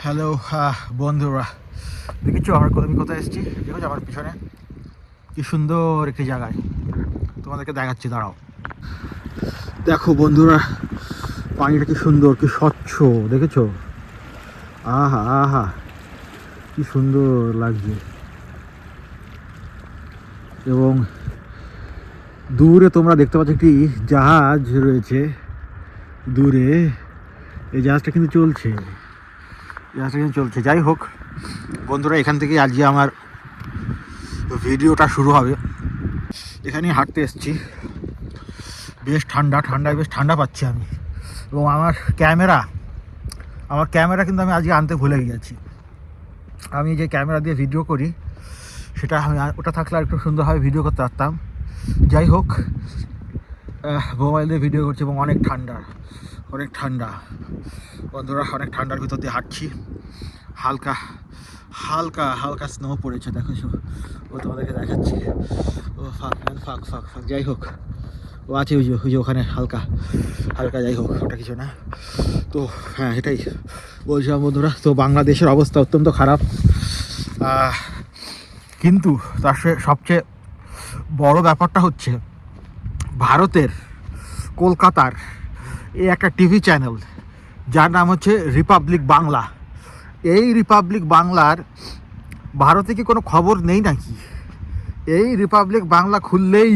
Hello বন্ধুরা, দেখেছো আমি কোথায় এসেছি? দেখেছো আমার পিছনে কি সুন্দর একটি জায়গায়, তোমাদেরকে দেখাচ্ছি, দাঁড়াও। দেখো বন্ধুরা, পানিটা কি সুন্দর, কি স্বচ্ছ, দেখেছো? আহা আহা, কি সুন্দর লাগছে। এবং দূরে তোমরা দেখতে পাচ্ছ একটি জাহাজ রয়েছে দূরে। এই জাহাজটা কিন্তু চলছে, যাই হোক বন্ধুরা, এখান থেকে আজকে আমার ভিডিওটা শুরু হবে। এখানে হাঁটতে এসেছি, বেশ ঠান্ডায় বেশ ঠান্ডা পাচ্ছি আমি। এবং আমার ক্যামেরা কিন্তু আমি আজকে আনতে ভুলে গিয়েছি। আমি যে ক্যামেরা দিয়ে ভিডিও করি, সেটা আমি ওটা থাকলে আর একটু সুন্দরভাবে ভিডিও করতে পারতাম। যাই হোক, মোবাইল দিয়ে ভিডিও করছি এবং অনেক ঠান্ডা বন্ধুরা, অনেক ঠান্ডার ভিতর দিয়ে হাঁটছি। হালকা হালকা হালকা স্নো পড়েছে, দেখেছো? ও তোমাদেরকে দেখাচ্ছি। ও ফাঁক। যাই হোক, ও আছে ওই যে ওখানে হালকা হালকা, যাই হোক ওটা কিছু না। তো হ্যাঁ, এটাই বলছিলাম বন্ধুরা। তো বাংলাদেশের অবস্থা অত্যন্ত খারাপ, কিন্তু তার সবচেয়ে বড় ব্যাপারটা হচ্ছে ভারতের কলকাতার এই একটা টিভি চ্যানেল, যার নাম হচ্ছে রিপাবলিক বাংলা। এই রিপাবলিক বাংলার ভারতে কি কোনো খবর নেই নাকি? এই রিপাবলিক বাংলা খুললেই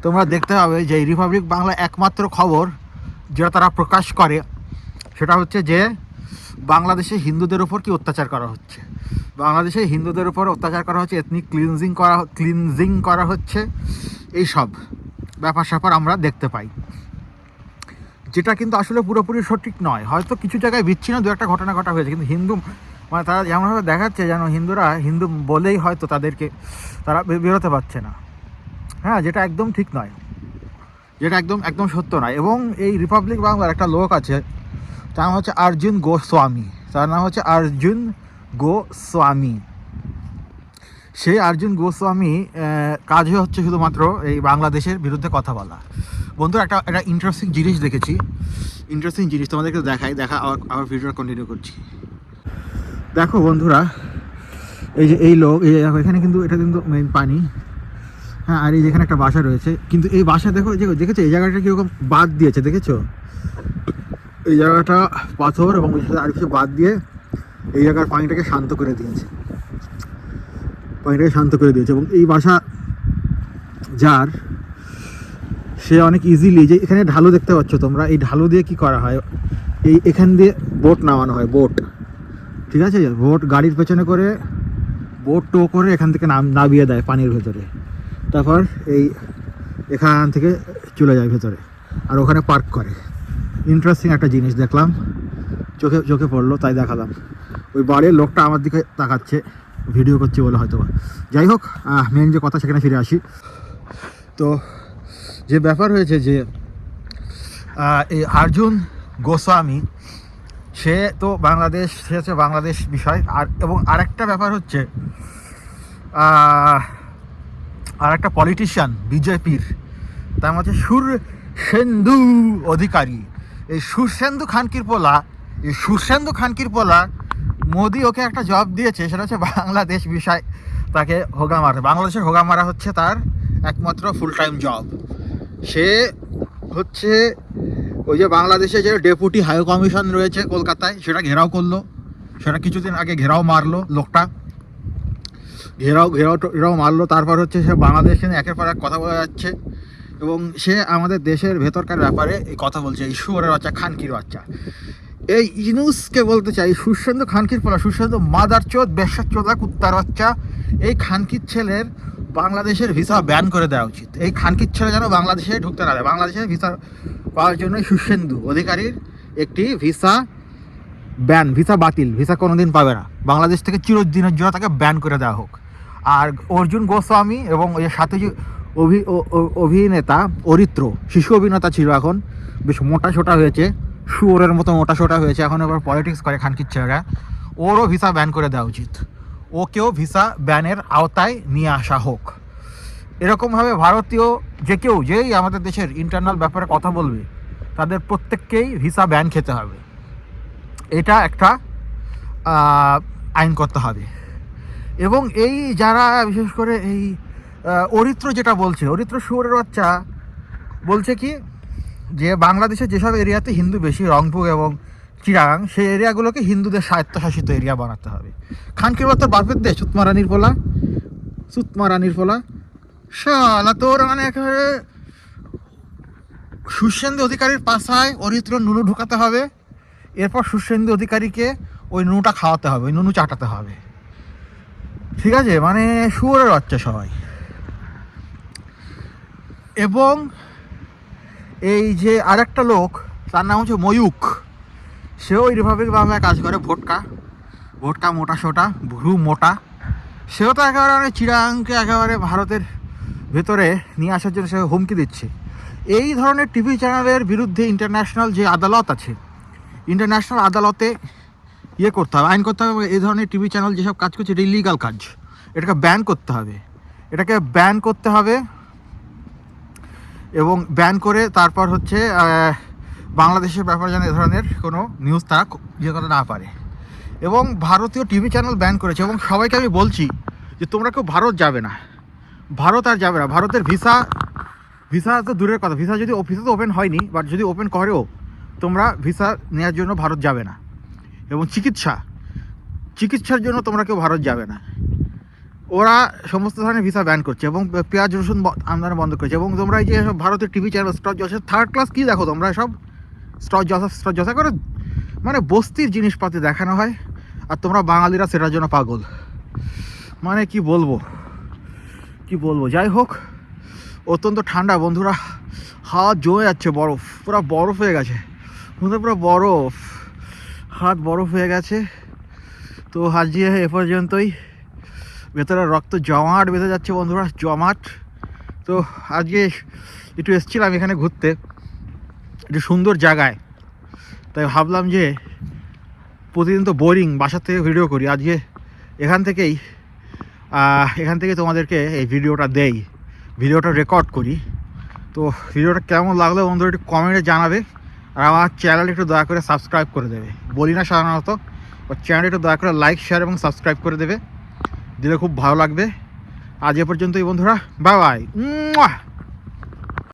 তোমরা দেখতে পাবে যে এই রিপাবলিক বাংলা একমাত্র খবর যেটা তারা প্রকাশ করে, সেটা হচ্ছে যে বাংলাদেশে হিন্দুদের উপর কি অত্যাচার করা হচ্ছে। বাংলাদেশে হিন্দুদের উপর অত্যাচার করা হচ্ছে, এথনিক ক্লিনজিং করা হচ্ছে, এইসব ব্যাপার স্যাপার আমরা দেখতে পাই, যেটা কিন্তু আসলে পুরোপুরি সঠিক নয়। হয়তো কিছু জায়গায় বিচ্ছিন্ন দু একটা ঘটনা ঘটা হয়েছে, কিন্তু হিন্দু মানে তারা যেমনভাবে দেখাচ্ছে যেন হিন্দুরা হিন্দু বলেই হয়তো তাদেরকে তারা বেরোতে পারছে না। হ্যাঁ, যেটা একদম ঠিক নয়, যেটা একদম সত্য নয়। এবং এই রিপাবলিক বাংলার একটা লোক আছে, তার নাম হচ্ছে অর্জুন গোস্বামী। সেই অর্জুন গোস্বামী কাজই হচ্ছে শুধুমাত্র এই বাংলাদেশের বিরুদ্ধে কথা বলা। বন্ধুরা, একটা ইন্টারেস্টিং জিনিস তোমাদেরকে আবার ভিডিওটা কন্টিনিউ করছি। দেখো বন্ধুরা, এই যে এই লোক, এই এখানে কিন্তু এটা কিন্তু মেইন পানি। হ্যাঁ, আর এই যেখানে একটা বাসা রয়েছে, কিন্তু এই বাসা দেখেছো এই জায়গাটা কীরকম বাদ দিয়েছে, দেখেছো? এই জায়গাটা পাথর এবং আর কিছু বাদ দিয়ে এই জায়গার পানিটাকে শান্ত করে দিয়েছে এবং এই বাসা যার, সে অনেক ইজিলি, যে এখানে ঢালু দেখতে পাচ্ছ তোমরা, এই ঢালু দিয়ে কি করা হয়, এখান দিয়ে বোট নামানো হয়, ঠিক আছে? বোট গাড়ির পেছনে করে বোট টো করে এখান থেকে নামিয়ে দেয় পানির ভেতরে, তারপর এখান থেকে চলে যায় ভেতরে, আর ওখানে পার্ক করে। ইন্টারেস্টিং একটা জিনিস দেখলাম, চোখে পড়লো, তাই দেখালাম। ওই বাড়ির লোকটা আমার দিকে তাকাচ্ছে, ভিডিও করছি বলে হয়তো। যাই হোক, মেন যে কথা সেখানে ফিরে আসি। তো যে ব্যাপার হয়েছে যে এই অর্জুন গোস্বামী, সে হচ্ছে বাংলাদেশ বিষয়। এবং আরেকটা ব্যাপার হচ্ছে, আর একটা পলিটিশিয়ান বিজেপির, তার মধ্যে সুরশেন্দু অধিকারী। এই সুরশেন্দু খানকির পোলা মোদি ওকে একটা জব দিয়েছে, সেটা হচ্ছে বাংলাদেশ বিষয় তাকে হোগা মারা। বাংলাদেশের হোগা মারা হচ্ছে তার একমাত্র ফুল টাইম জব। সে হচ্ছে ওই যে বাংলাদেশে যে ডেপুটি হাই কমিশন রয়েছে কলকাতায়, সেটা ঘেরাও করলো। সেটা কিছুদিন আগে ঘেরাও মারলো লোকটা, ঘেরাও মারলো। তারপর হচ্ছে সে বাংলাদেশে একের পর এক কথা বলা যাচ্ছে, এবং সে আমাদের দেশের ভেতরকার ব্যাপারে এই কথা বলছে। এই শুয়োরের বাচ্চা, খানকির বাচ্চা, এই ইউনুসকে বলতে চাই, সুরশেন্দু খানকির পোলা, সুরশেন্দু মাদার চোদ, বেশ্যার চোদা, কুত্তার বাচ্চা, এই খানকির ছেলের বাংলাদেশের ভিসা ব্যান করে দেওয়া উচিত। এই খানকির ছেলে যেন বাংলাদেশে ঢুকতে না দেয়। বাংলাদেশের ভিসা পাওয়ার জন্য সুরশেন্দু অধিকারীর একটি ভিসা বাতিল, ভিসা কোনোদিন পাবে না। বাংলাদেশ থেকে চিরদিনের জন্য তাকে ব্যান করে দেওয়া হোক। আর অর্জুন গোস্বামী এবং ওই সাথে যে অভিনেতা অরিত্র, শিশু অভিনেতা ছিল, এখন বেশ মোটা হয়েছে, শুয়োরের মতো মোটা হয়েছে, এখন এবার পলিটিক্স করে খানকির ছেলেরা, ওরও ভিসা ব্যান করে দেওয়া উচিত। ওকেও ভিসা ব্যানের আওতায় নিয়ে আসা হোক। এরকমভাবে ভারতীয় যেই আমাদের দেশের ইন্টারনাল ব্যাপারে কথা বলবে, তাদের প্রত্যেককেই ভিসা ব্যান খেতে হবে। এটা একটা আইন করতে হবে। এবং এই যারা বিশেষ করে এই অরিত্র যেটা বলছে, অরিত্র শুয়োরের বাচ্চা বলছে কি যে বাংলাদেশে যেসব এরিয়াতে হিন্দু বেশি, রংপুর এবং চিরাং, সেই এরিয়াগুলোকে হিন্দুদের স্বায়ত্তশাসিত এরিয়া বানাতে হবে। খানকির তোর বাপের দেশ সুতমা রানীর ফোলা শালা তোর মানে একেবারে সুশেন্দু অধিকারীর পাশায় অরিত্র নুনু ঢুকাতে হবে, এরপর সুশেন্দু অধিকারীকে ওই নুনুটা খাওয়াতে হবে, ওই নুনু চাটাতে হবে। ঠিক আছে, মানে শুয়োরের বাচ্চা সবাই। এবং এই যে আরেকটা লোক, তার নাম হচ্ছে ময়ূক, সেও ওই রিপাবলিক বাংলায় কাজ করে, ভোটকা মোটা সোটা ভ্রু মোটা। সেও তো একেবারে মানে চিরাংকে একেবারে ভারতের ভেতরে নিয়ে আসার জন্য সে হুমকি দিচ্ছে। এই ধরনের টিভি চ্যানেলের বিরুদ্ধে ইন্টারন্যাশনাল যে আদালত আছে, ইন্টারন্যাশনাল আদালতে করতে হবে, আইন করতে হবে। এই ধরনের টিভি চ্যানেল যেসব কাজ করছে এটা ইলিগাল কাজ, এটাকে ব্যান করতে হবে। এবং ব্যান করে তারপর হচ্ছে বাংলাদেশের ব্যাপারে যেন এ ধরনের কোনো নিউজ তারা ইয়ে করতে না পারে। এবং ভারতীয় টিভি চ্যানেল ব্যান করেছে। এবং সবাইকে আমি বলছি যে তোমরা কেউ ভারত যাবে না, ভারতের ভিসা তো দূরের কথা, ভিসা যদি অফিসে তো ওপেন হয়নি, বাট যদি ওপেন করেও তোমরা ভিসা নেওয়ার জন্য ভারত যাবে না। এবং চিকিৎসার জন্য তোমরা কেউ ভারত যাবে না। ওরা সমস্ত ধরনের ভিসা ব্যান করছে এবং পেঁয়াজ রসুন আমদানি বন্ধ করছে। এবং তোমরা এই যে সব ভারতের টিভি চ্যানেল স্টক জলসা থার্ড ক্লাস কী দেখো তোমরা, সব স্টক জলসা করে মানে বস্তির জিনিসপাতি দেখানো হয়, আর তোমরা বাঙালিরা সেটার জন্য পাগল। মানে কি বলবো। যাই হোক, অত্যন্ত ঠান্ডা বন্ধুরা, হাত জমে যাচ্ছে, বরফ হয়ে গেছে, পুরো বরফ, হাত বরফ হয়ে গেছে। তো আজকে এ পর্যন্তই। ভেতরে রক্ত জমাট বেঁধে যাচ্ছে বন্ধুরা, জমাট। তো আজকে একটু এসেছিলাম এখানে ঘুরতে, একটু সুন্দর জায়গায়, তাই ভাবলাম যে প্রতিদিন তো বোরিং, বাসার থেকে ভিডিও করি, আজকে এখান থেকেই তোমাদেরকে এই ভিডিওটা রেকর্ড করি। তো ভিডিওটা কেমন লাগলো বন্ধুরা একটু কমেন্টে জানাবে, আর আমার চ্যানেল একটু দয়া করে সাবস্ক্রাইব করে দেবে। বলি না সাধারণত, চ্যানেল একটু দয়া করে লাইক, শেয়ার এবং সাবস্ক্রাইব করে দিলে খুব ভালো লাগবে। আজ এ পর্যন্তই বন্ধুরা, বাই বাই।